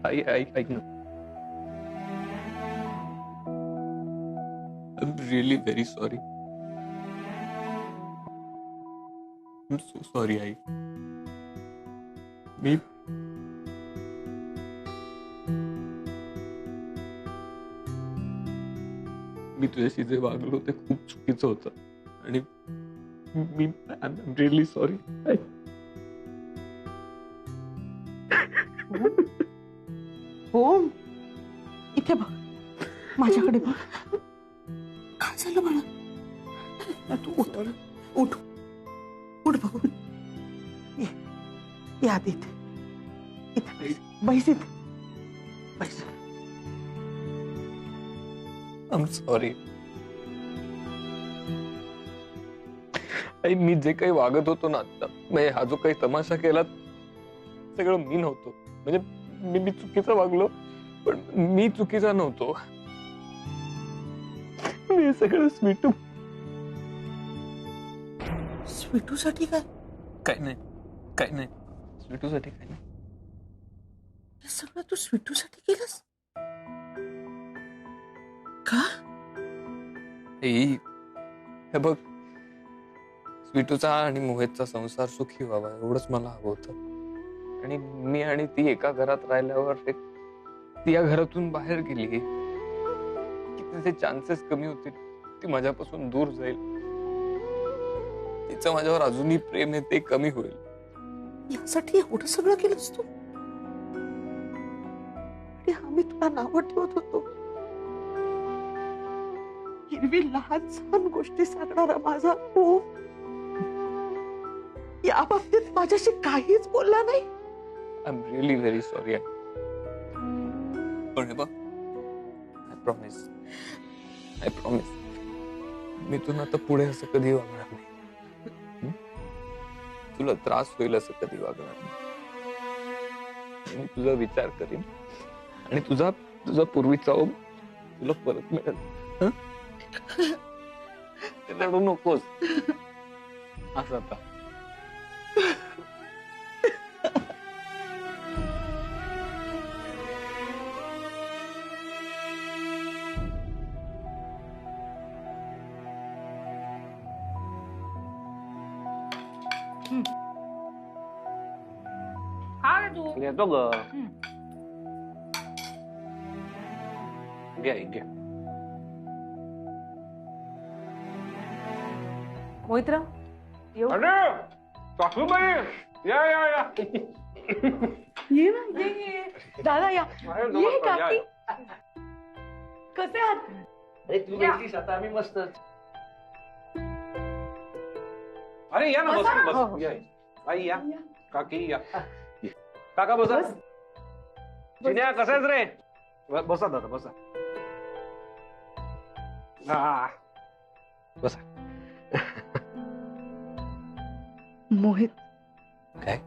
ऐक ना, I am really very sorry. I am so sorry आई. मी तुझ्याशी जे वागलो ते खूप चुकीचं होतं आणि मी आय एम रिअली सॉरी. हो, इथे बघ, माझ्याकडे बघ. काय झालं बाळा? तू उठ उठ उठ बघू. या इथे इथे बैस. इथे बैस. I am sorry. मी जे काही वागत होतो ना आता, म्हणजे हा जो काही तमाशा केला सगळं मी नव्हतो. म्हणजे मी चुकीचं वागलो, पण मी चुकीचा नव्हतो. मी सगळं स्वीटूसाठी काय? काय नाही, काय नाही. स्वीटूसाठी काय नाही. हे सगळं तू स्वीटूसाठी केलंस का? हे बघ, स्वीटूचा आणि मोहितचा संसार सुखी व्हावा एवढंच मला हवं होतं. आणि मी आणि ती एका घरात राहिल्यावर ती या घरातून बाहेर गेली की तिचे चान्सेस कमी होतील, ती माझ्यापासून दूर जाईल, तिचं माझ्यावर अजूनही प्रेम आहे ते कमी होईल. यासाठी एवढं सगळं केलंस तू? आणि आम्ही तुला नावं ठेवत होतो. हिरवी लहान सहान गोष्टी सांगणारा माझा भाऊ या बाबतीत माझ्याशी काहीच बोलला नाही. I am really very sorry. पण हे बघ, आय प्रॉमिस मी तुला आता पुढे असं कधी वागणार नाही. तुला त्रास होईल असं कधी वागणार नाही. मी तुझा विचार करीन आणि तुझा पूर्वीचा ओम तुला परत मिळेल. रडू नकोस असं आता. येतो ग. घ्या घ्या. मोहितराव येऊ? सासूबाई या या या. ये ना, ये दादा या. ये काकी, कसे आहात? अरे तू भेटलीस आता आम्ही मस्त. अरे या ना, बस या. आई या, काकी या, काका बसा. जिन्या कसा आहेस रे? बसा दादा बसा. हा बसा. मोहित काय?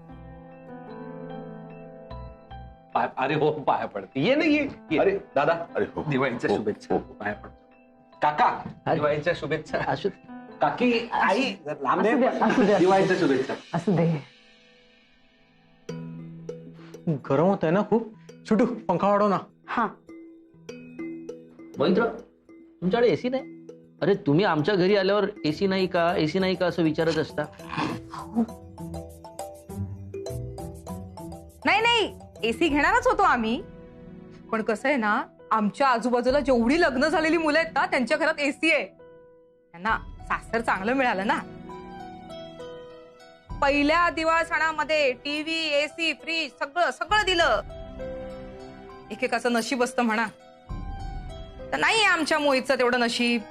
अरे हो, पाया पडते. ये ना ये. अरे दादा, अरे हो, दिवाळीच्या शुभेच्छा. पाया पडतो. काका दिवाळीच्या शुभेच्छा. असू काकी आई लांब दिवाळीच्या शुभेच्छा. असू दे. गरम होत आहे ना खूप. सुटू पंखा वाढव ना. हा. मोहितराव, तुमच्याकडे एसी नाही? अरे तुम्ही आमच्या घरी आल्यावर एसी नाही का एसी नाही का असं विचारत असता. नाही एसी घेणारच होतो आम्ही, पण कसं आहे ना, आमच्या आजूबाजूला जेवढी लग्न झालेली मुलं आहेत ना त्यांच्या घरात एसी आहे. त्यांना सासर चांगलं मिळालं ना. पहिल्या दिवाळ सणामध्ये टीव्ही, एसी, फ्रीज सगळं सगळं दिलं. एकेकाचं नशीब असतं म्हणा. तर नाही आमच्या मोहितचं तेवढं नशीब.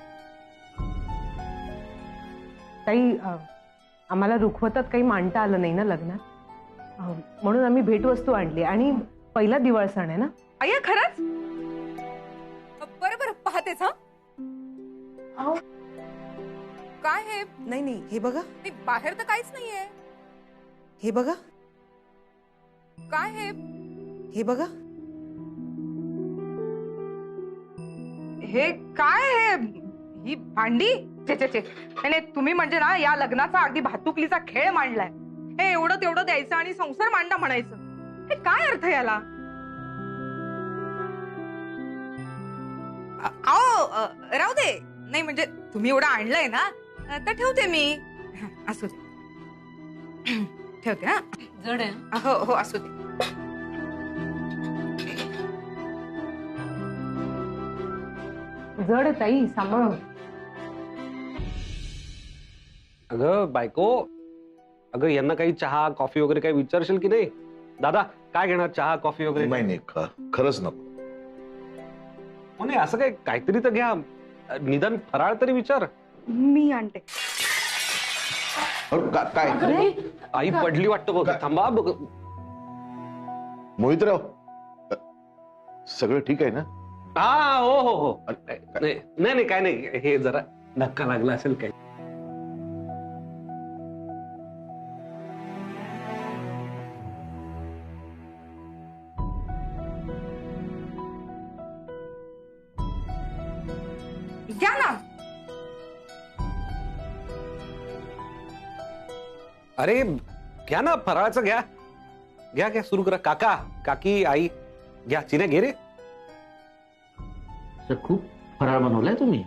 ताई, आम्हाला रुखवतात काही मांडता आलं नाही ना लग्नात, म्हणून आम्ही भेटवस्तू आणली आणि पहिला दिवाळ सण आहे ना. अय्या खरंच? बरं पाहतेच. हा काय हे? नाही हे बघा. बाहेर तर काहीच नाहीये. हे बघा. काय हे? हे बघा. हे काय हे? ही भांडी? नाही तुम्ही म्हणजे ना या लग्नाचा अगदी भातुकलीचा खेळ मांडलाय. हे एवढं तेवढं द्यायचं आणि संसार मांडा म्हणायचं. हे काय अर्थ याला? अहो राहू दे. नाही म्हणजे तुम्ही एवढं आणलंय ना तर ठेवते मी. असू दे ठेवते. हा जड आहे. हो हो असू दे. जड आहे ताई, सांभाळून. अगं बायको, अगं यांना काही चहा कॉफी वगैरे काही विचारशील की नाही? दादा काय घेणार, चहा कॉफी वगैरे? नाही खरंच नको. नाही असं काय, काहीतरी तर घ्या, निदान फराळ तरी विचार. मी आणते. काय आई पडली वाटतं बघ. थांबा बघ. मोहितराव, सगळं ठीक आहे ना? हा हो हो हो. नाही नाही काय नाही, हे जरा धक्का लागला असेल काय. घ्या ना. अरे घ्या ना, फराळाचं घ्या. घ्या घ्या, सुरू करा. काका काकी आई घ्या. चिन्या घे रे. तर खूप फराळ बनवलाय तुम्ही.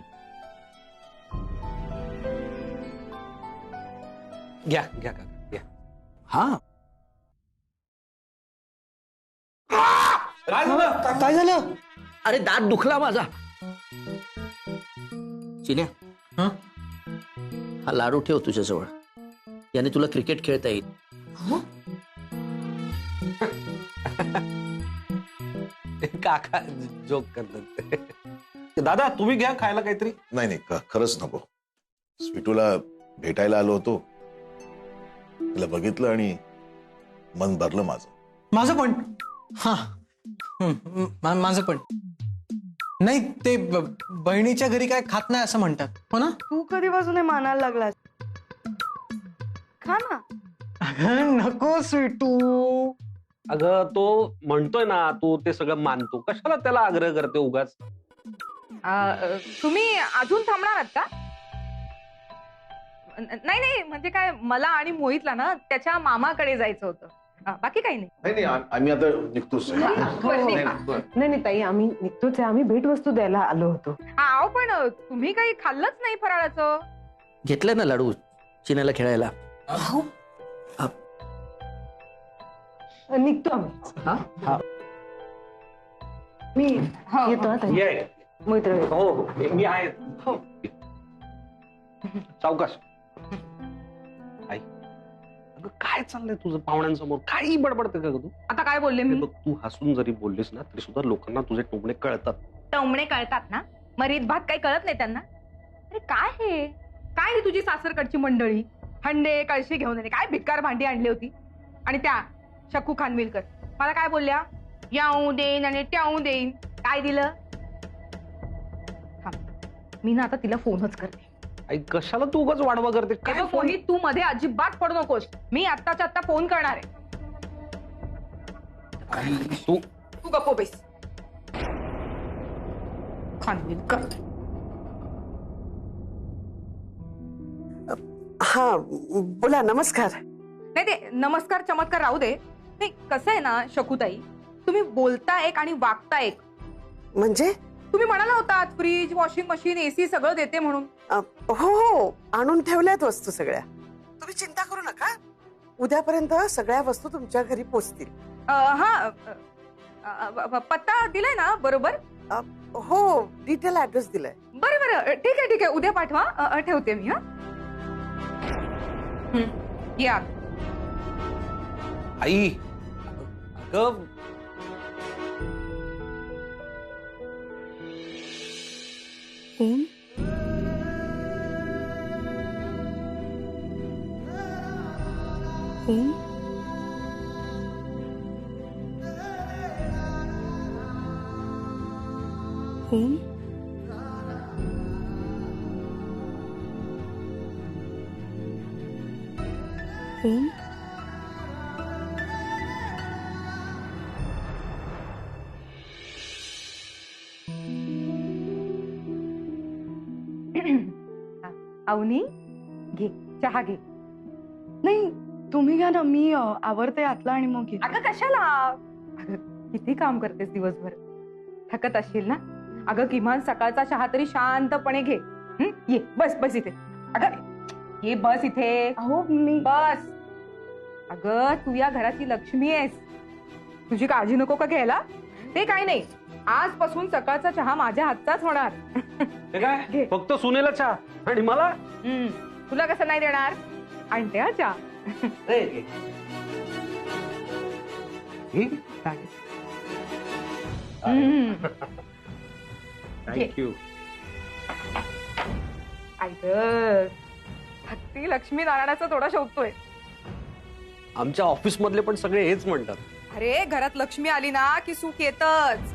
घ्या घ्या काका घ्या. हा काय झालं? अरे दात दुखला माझा. चिन्या, हं? हा लाडू ठेव तुझ्याजवळ. याने तुला क्रिकेट खेळता येईल. काका जोक करतात. दादा तुम्ही घ्या खायला काहीतरी. नाही खरंच नको. स्वीटूला भेटायला आलो होतो, तिला बघितलं आणि मन भरलं माझं. माझं पण. हा माझं पण. नाही ते बहिणीच्या घरी काय खात नाही असं म्हणतात, हो ना? तू कधीपासून हे मानायला लागलास? खा ना. नको स्वीटू. अगं तो म्हणतोय ना, तू ते सगळं मानतो, कशाला त्याला आग्रह करते उगाच? तुम्ही अजून थांबणार आहात का? नाही नाही म्हणजे काय, मला आणि मोहितला ना त्याच्या मामाकडे जायचं होतं. बाकी काही नाही. नाही आम्ही आता निघतोच. नाही नाही ताई, आम्ही निघतोच आहे. आम्ही भेटवस्तू द्यायला आलो होतो. अहो पण तुम्ही काही खाल्लंच नाही फराळाचं. घेतलंय ना लाडू चिन्याला खेळायला. निघतो आम्ही. मी येतो आता. मैत्र. हो हो मी आहे. हो. सावकाश. आई अगं काय चाललंय तुझं पाहुण्यांसमोर? काही बडबडते का तू? आता काय बोलले मी? बघ, तू हसून जरी बोललीस ना तरी सुद्धा लोकांना तुझे टोमणे कळतात. टोमणे कळतात ना, मग रीत भात काही कळत नाही त्यांना. अरे काय हे, काय ही तुझी सासरकडची मंडळी हंडे कळशी घेऊन येणे, काय भिकार भांडी आणली होती. आणि त्या शकू खानविलकर मला काय बोलल्या, याऊ देईन आणि ट्याऊ देईन. काय दिलं? मी ना आता तिला फोनच करते. आई कशाला तू उगाच वाढवा करते? काय फोन तू मध्ये अजिबात पडू नकोस. मी आत्ताच्या आत्ता फोन करणार आहे. तू तू गप्प बैस. खानविलकर. हा बोला. नमस्कार. नाही ते नमस्कार चमत्कार राहू दे. नाही कसं आहे ना शकूताई, तुम्ही बोलता एक आणि वागता एक. म्हणजे तुम्ही म्हणाला होता फ्रीज, वॉशिंग मशीन, एसी सगळं देते म्हणून. हो आणून ठेवल्यात वस्तू सगळ्या. तुम्ही चिंता करू नका, उद्यापर्यंत सगळ्या वस्तू तुमच्या घरी पोहोचतील. हा पत्ता दिलाय ना बरोबर? हो डिटेल ऍड्रेस दिलाय. बरं बरं ठीक आहे उद्या पाठवा. ठेवते मी. हा या. आई अगं phone. Phone. Phone. Phone. Avani घे चहा घे. नाही तुम्ही घ्या ना, मी आवरते आतला आणि मग घेते. अगं कशाला, अगं किती काम करतेस दिवसभर, थकत असशील ना. अगं किमान सकाळचा चहा तरी शांतपणे घे. ये बस बस इथे. अगं ये बस इथे. अहो मी बस. अगं तू या घराची लक्ष्मी आहेस. तुझी काळजी नको का घ्यायला? ते काही नाही, आजपासून सकाळचा चहा माझ्या हातचाच होणार. ते काय फक्त सुनेला चहा आणि मला तुला कसं नाही देणार? आणते हा चहा. थँक्यू. हत्ती लक्ष्मी नारायणाचा थोडा शोधतोय. आमच्या ऑफिस मधले पण सगळे हेच म्हणतात. अरे घरात लक्ष्मी आली ना की सुख येतच.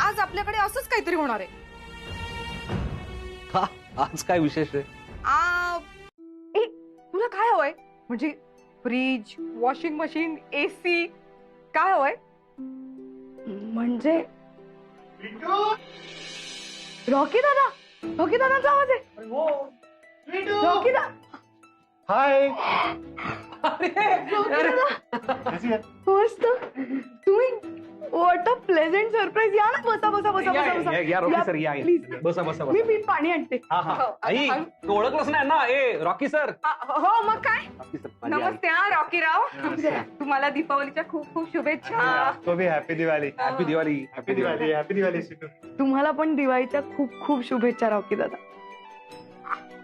आज आपल्याकडे असंच काहीतरी होणार आहे. का आज काय विशेष आहे? तुला काय हवंय? म्हणजे फ्रीज, वॉशिंग मशीन, एसी काय हवंय? म्हणजे रॉकी दादा, रॉकी दादाचा आवाज आहे. रॉकी दादा, हाय. मस्त. तुम्ही व्हॉट अ प्लेझेंट सरप्राईज. या ना, बसा बसा बसा बसा या रॉकी सर, या प्लीज. बसा बसा मी मी पाणी आणते. आई तू ओळखलंच नाही ना? ए रॉकी सर. हो मग काय. रॉकी सर नमस्ते हा रॉकीराव. तुम्हाला दीपावलीच्या खूप खूप शुभेच्छा. तो भी happy Diwali. Happy Diwali. Happy Diwali. Happy Diwali. तुम्हाला पण दिवाळीच्या खूप खूप शुभेच्छा रॉकी दादा.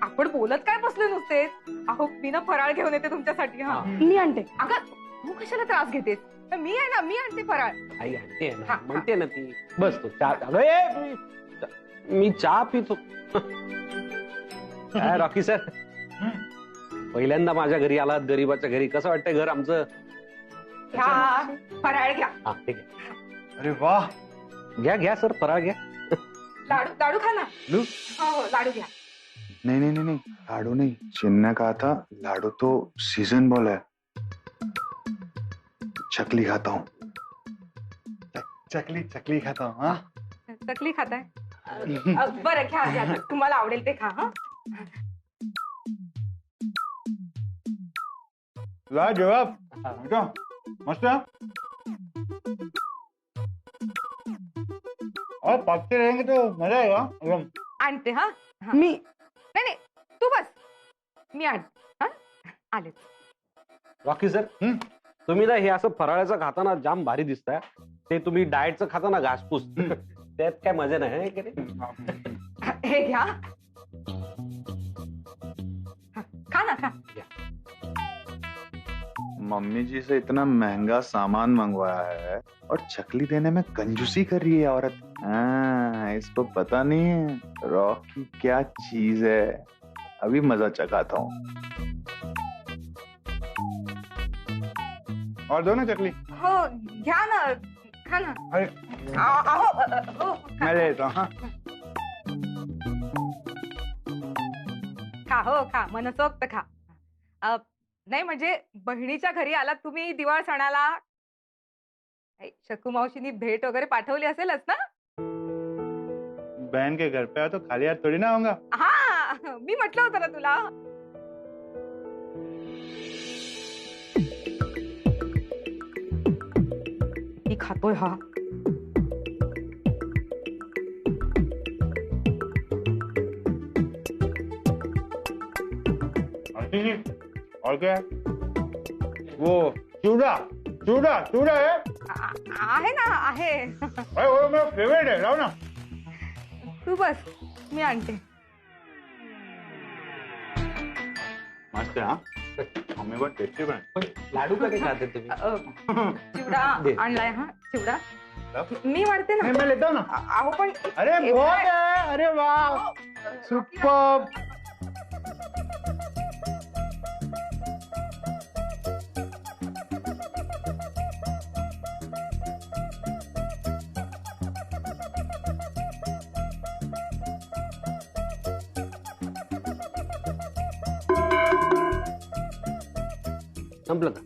आपण बोलत काय बसले नुसते? अहो मी ना फराळ घेऊन येते तुमच्यासाठी. हा मी आणते. अगं तू कशाला त्रास घेतेस? मी आहे ना, मी आणते फराळ. आई आणते ना, हा, म्हणते ना ती. बस तो चहा. अगं मी चहा पितो. काय रॉकी सर, पहिल्यांदा माझ्या घरी आलात, गरीबाच्या घरी. कसं वाटतंय घर आमचं? घ्या फराळ घ्या. हा ठीक आहे. अरे वाह. घ्या घ्या सर, फराळ घ्या. लाडू लाडू खा ना. हो हो लाडू घ्या. नहीं, लाडू नहीं. चिन्ह कहा था लाडू तो सीजन बॉल है. चकली खाता हूँ. चकली खाता हूँ. हाँ चकली खाताय? बरं घ्या घ्या, तुम्हाला आवडेल ते खा. हा लाजवाब. मस्त. और पकते रहेंगे तो मजा आएगा एकदम. आणते. हा मी नाही नाही तू बस, मी आणते. हा आले. रॉकी सर, तुम्ही ना हे असं फराळाचं खाताना जाम भारी दिसताय. ते तुम्ही डाएटचं खाताना घासपूस, त्यात काय मजा नाही की नाही? हे घ्या. खा ना खा. मम्मी जी से इतना महंगा सामान मंगवाया है और चकली देने में कंजूसी कर रही है औरत. हाँ, इसको पता नहीं है रॉकी क्या चीज है. अभी मजा चखाता हूँ. और दो ना चकली. हो घ्या ना, खा ना. अरे हो मैं लेता हूँ. हाँ. खा. हो खा, मनसोक्त खा. नाही म्हणजे बहिणीच्या घरी आलात तुम्ही दिवाळ सणाला. शकू मावशीनी भेट वगैरे पाठवली असेलच ना? बहन के घर पे आया तो खाली हाथ थोड़ी ना होगा. हा मी म्हटलं होतं ना तुला. मी खातोय हा. और क्या है? वो चूड़ा चूड़ा चूड़ा है. आहे ना आहे. अरे वो मेरा फेवरेट है. लाओ ना. तू बस, मी आणते. मस्त है. हाँ मम्मी बहुत टेस्टी बना. पण लाडू कधी खाते तुम्ही? चिवडा आणलाय. हा चिवडा मी वाढते ना. मैं लेता हूँ ना. अहो पण अरे बहुत है. अरे वाह सुपर. संपलं का?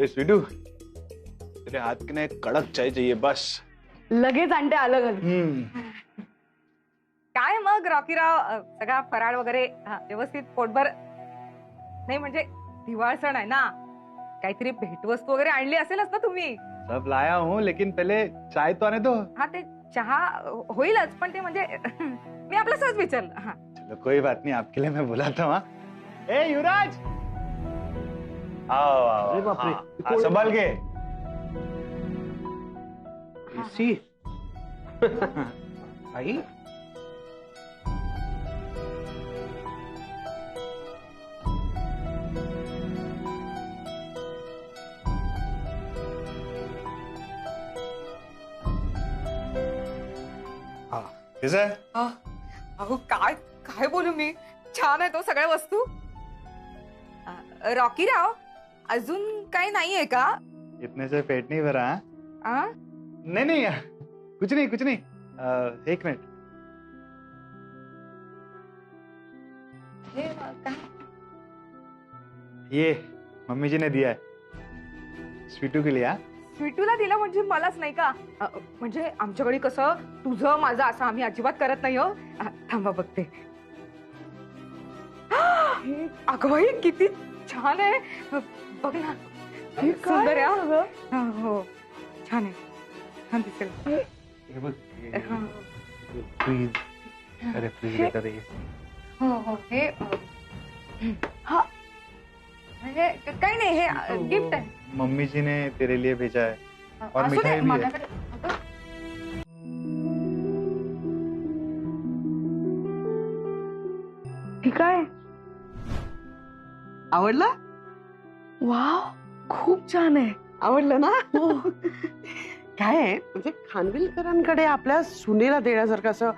स्वीटू तेरे हाथ की ना एक कड़क चाय चाहिए बस. लगेच आणते. आलं घाल. काय मग रॉकीराव, सगळा फराळ वगैरे व्यवस्थित पोटभर? नाही म्हणजे दिवाळ सण आहे ना, काहीतरी भेटवस्तू वगैरे आणली असेलच ना तुम्ही. सब लाया हूँ लेकिन पहले चाय तो आने दो. हा ते चहा होईलच पण ते म्हणजे मी आपलं सहज विचारलं. हा चलो कोई बात नहीं, आपके लिए मैं बुलाता हूँ. हाँ? ए युवराज, आओ आओ. अरे बापरे. हाँ, संभाल के. एसी आई कैसा है? अहो काय काय बोलू मी. छान आहे तो सगळ्या वस्तू. रॉकी राव अजून काही नाहीये का? इतने से पेट नहीं भरा. हाँ? आ? नहीं नहीं, कुछ नहीं कुछ नहीं. एक मिनट. हे काय? ये मम्मी जी ने दिया है स्वीटू के लिए. हाँ? स्वीटूला दिला म्हणजे मलाच नाही का? म्हणजे आमच्याकडे कसं तुझं माझं असं आम्ही अजिबात करत नाही हो. थांबा बघते. अगं बाई किती छान आहे. बघ ना सुंदर आहे. हो छान आहे. छान दिसेल. हे बघ फ्रीज रेफ्रिजरेटर आहे. हो हे हा म्हणजे काही नाही हे गिफ्ट आहे. मम्मी जी ने तेरे लिए भेजा है. और असू दे, मिठाई भी है. माझ्याकडे. अगं, ठीक आहे. आवडला? वाव, खूप छान आहे. आवडलं ना? काय आहे म्हणजे खानविलकरांकडे आपल्या सुनेला देण्यासारखं असं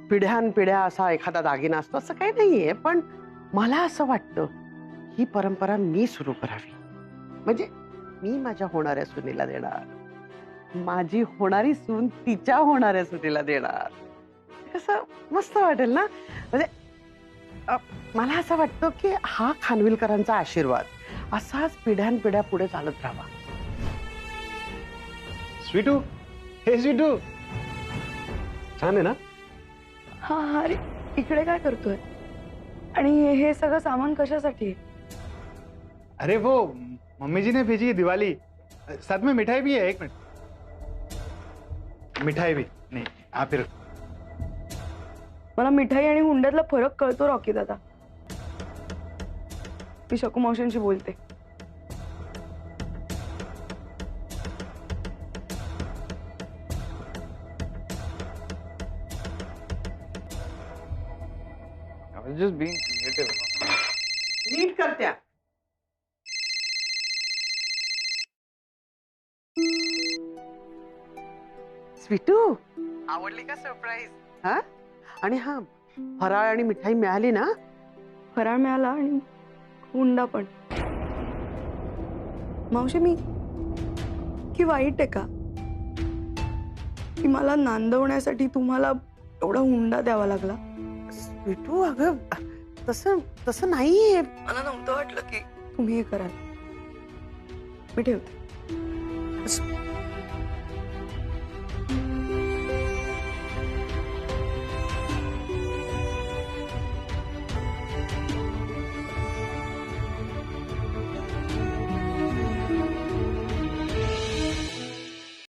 पिढ्यानपिढ्या असा एखादा दागिना असतो असं काही नाहीये. पण मला असं वाटतं ही परंपरा मी सुरू करावी. म्हणजे मी माझ्या होणाऱ्या सुनेला देणार, माझी होणारी सून तिच्या होणाऱ्या सुनेला देणार. कसं मस्त वाटेल ना. म्हणजे मला असं वाटतं की हा खानविलकरांचा आशीर्वाद असाच पिढ्यानपिढ्या पुढे चालत राहावा. स्वीटू, हे स्वीटू. छान आहे ना. हा हा, अरे इकडे काय करतोय आणि हे सगळं सामान कशासाठी आहे? अरे वो मम्मी जी ने भेजी है दिवाली, साथ में मिठाई भी है. एक मिनट. मिठाई भी नहीं, हाँ फिर. मला मिठाई आणि हुंड्यातला फरक कळतो रॉकी दादा. मी शकू मावशींशी बोलते. I was just being creative. नीट करत्या. स्वीटू, आवडली का सरप्राईज? हा आणि हा फराळ आणि मिठाई मिळाली ना? फराळ मिळाला आणि हुंडा पण. मावशी मी की वाईट आहे का की मला नांदवण्यासाठी तुम्हाला एवढा हुंडा द्यावा लागला? स्वीटू अगं तसं तसं नाहीये. मला नव्हतं वाटलं की तुम्ही हे कराल. मी ठेवते.